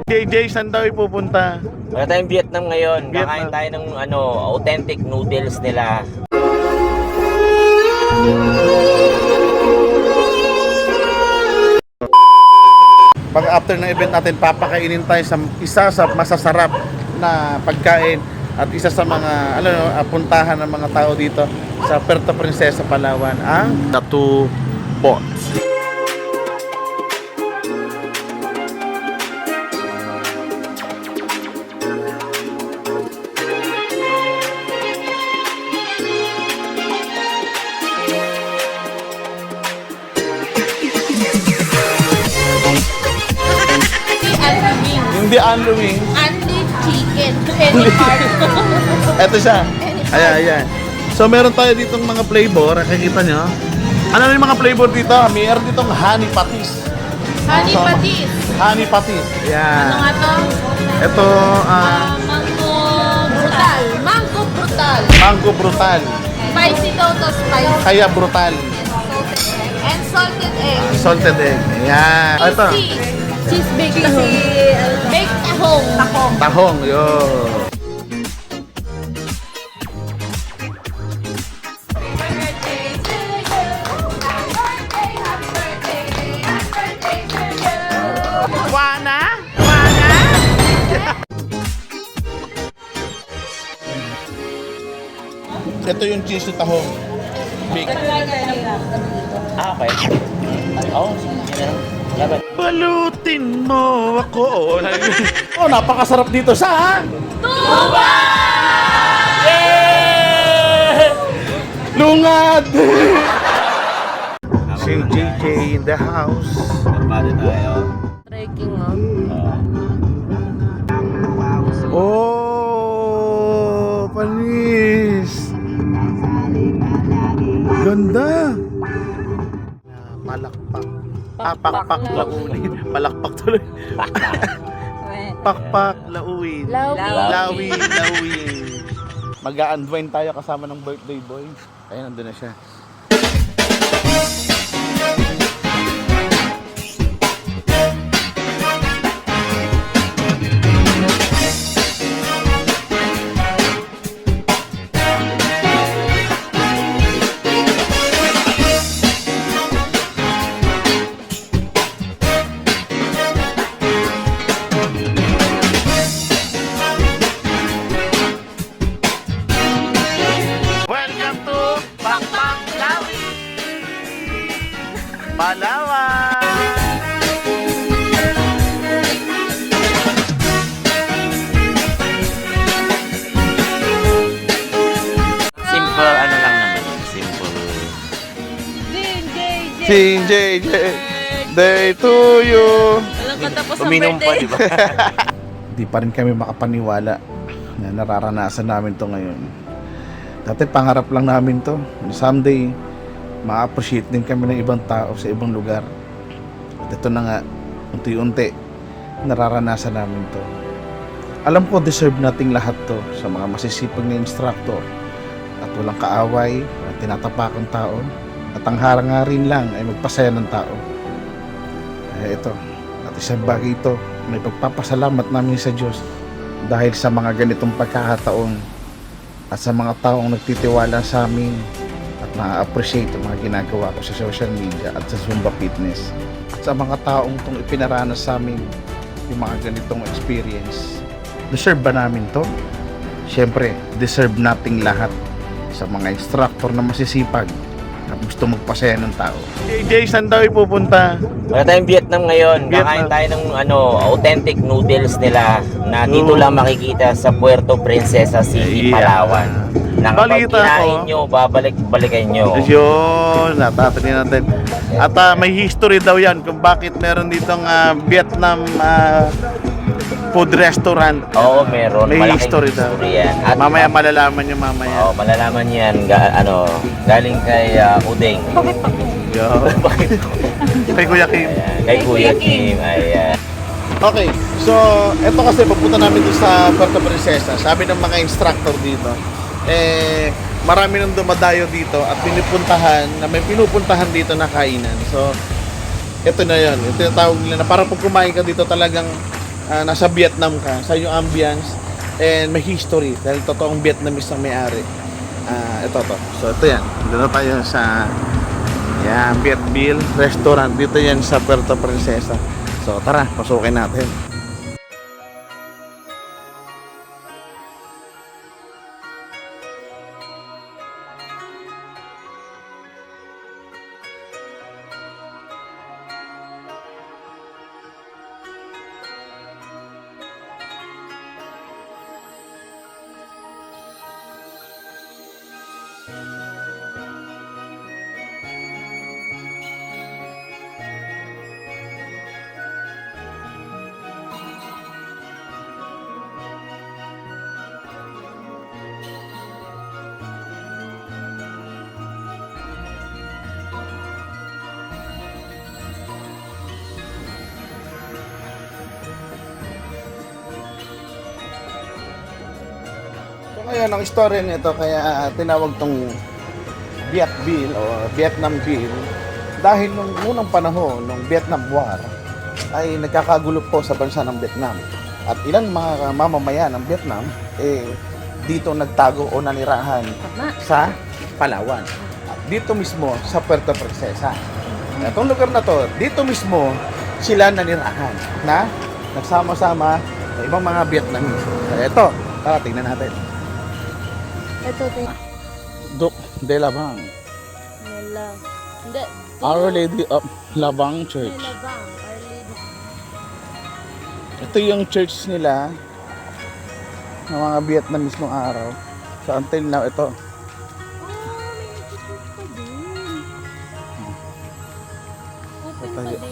JJ, saan daw ipupunta? Wala tayong Vietnam ngayon. Vietnam. Kakain tayo ng authentic noodles nila. Pag after ng event natin, papakainin tayo sa isa sa masasarap na pagkain at isa sa mga puntahan ng mga tao dito sa Puerto Princesa, Palawan, ang Tattoo Bots. Hindi unluwing. Only chicken. Any part. Eto siya. Ayan, ayan. So meron tayo ditong mga flavor. Nakikita nyo. Ano yung mga flavor dito? Meron ditong honey patis. Honey patis. Honey patis. Ayan. Ano nga to? Ito, Mango brutal. Mango brutal. mango brutal. Spicy daw to, spicy. Kaya brutal. And salted egg. Salted egg. Ayan. Ito. Cheese baked tahong. Baked tahong. Tahong. Tahong. Yo. Wana? Wana? Ito yung cheese tahong. Big. Okay. Oo, sige na. Laban. Balutin mo ako. Oh, napakasarap dito sa Tuba! Yeah! Lungad! Si JJ in the house. Kalmado tayo. Trekking Oh, panis. Ganda. Palakpak. Pakpak launin. Palakpak tuloy. Pakpak lauin. Lawin, lawin. Mag-a-unwind tayo kasama ng birthday boy. Ayun, nandun na siya. Welcome to Pakpak Lawi, Palawan. Simple, ano lang naman. Simple. Sing JJ, day to you. Walang katapos ang Uminom pa, birthday. di ba? Di pa rin kami makapaniwala na nararanasan namin to ngayon. Dati pangarap lang namin to. Someday, ma-appreciate din kami ng ibang tao sa ibang lugar. At ito na nga, unti-unti, nararanasan namin to. Alam ko, deserve nating lahat to sa mga masisipag na instructor at walang kaaway at tinatapakang tao at ang harangarin lang ay magpasaya ng tao. Ito, at isang bagay ito, may pagpapasalamat namin sa Diyos dahil sa mga ganitong pagkakataon at sa mga taong nagtitiwala sa amin at na-appreciate ang mga ginagawa ko sa social media at sa Zumba Fitness. At sa mga taong itong ipinaranas sa amin yung mga ganitong experience. Deserve ba namin to? Siyempre, deserve nating lahat sa mga instructor na masisipag na gusto magpasaya ng tao. JJ, saan daw ipupunta? Wala tayong Vietnam ngayon. Vietnam. Kakain tayo ng authentic noodles nila na dito lang makikita sa Puerto Princesa City, Yeah. Palawan. Na kapag Balita kinain ko. nyo, babalik-balikan nyo. Yun, natatanin natin. At may history daw yan kung bakit meron ditong Vietnam food restaurant. Oo, meron. May Malaking history daw. yan. At Mamaya malalaman nyo mamaya. Oo, malalaman yan. Galing kay Udeng. Yo. Kay Kuya Kim. Ayan, kay Kuya Kim. Ayan. Okay, so eto kasi pagpunta namin dito sa Puerto Princesa. Sabi ng mga instructor dito, marami nang dumadayo dito at may pinupuntahan dito na kainan. So ito na yon, ito yung tawag nila na para pag kumain ka dito talagang nasa Vietnam ka, sa yung ambience, and may history, dahil totoong Vietnamese ang may-ari. Ito to. So ito yan. Dito na tayo sa Viet Bill Restaurant. Dito yan sa Puerto Princesa. So tara, pasukin natin. So ngayon, ang story nito kaya tinawag tong Viet Bill o Vietnam Bill dahil nung unang panahon ng Vietnam War ay nagkakagulo po sa bansa ng Vietnam. At ilan mga mamamayan ng Vietnam dito nagtago o nanirahan sa Palawan. At dito mismo sa Puerto Princesa. Itong lugar na to, dito mismo sila nanirahan na nagsama-sama sa ibang mga Vietnamese. Ito, tara tingnan natin. Ito, Duc de Labang. Nila. Hindi. Our Lady of Labang Church. Nilabang. Our Lady. Ito yung church nila ng mga Vietnamese nung araw. So until now, ito. Open pa Tayo. din.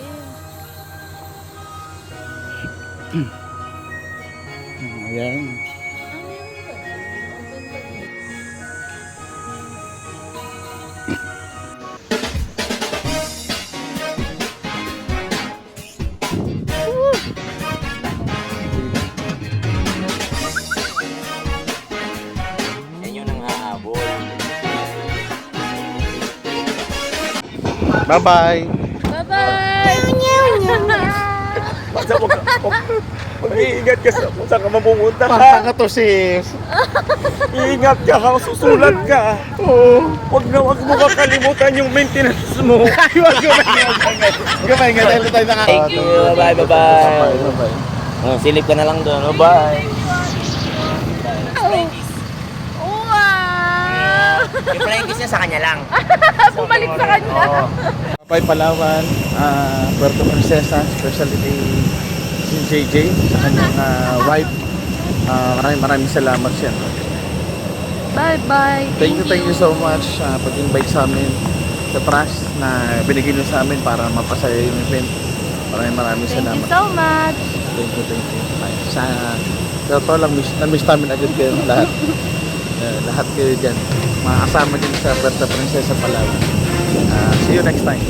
Ayan. Open pa din. Yan yung nanghahabol. Bye-bye. Bye-bye! Basta mag-iingat ka sa kung saan ka mapupunta Basta ha. ka to, sis. Iingat ka ha, susulat ka. Oo. Huwag mo kakalimutan yung maintenance mo. Ay, wag gamay nga. Dahil tayo nakaka- Thank you. Bye-bye. Bye-bye. Silip ka na lang doon. Bye. Wow! Yung flying kiss niya sa kanya lang. Bumalik sa kanya. Bye Palawan, Puerto Princesa, especially si JJ sa kanyang wife. Maraming salamat siya. Bye-bye. Thank you so much pag-invite sa amin sa trust na binigay niyo sa amin para mapasaya yung event. Maraming Thank you salamat. so much. Thank you. Ay, sa totoo lang, na-miss namin agad kayo lahat. Lahat kayo dyan. Makakasama din sa Puerto Princesa Palawan. See you next time.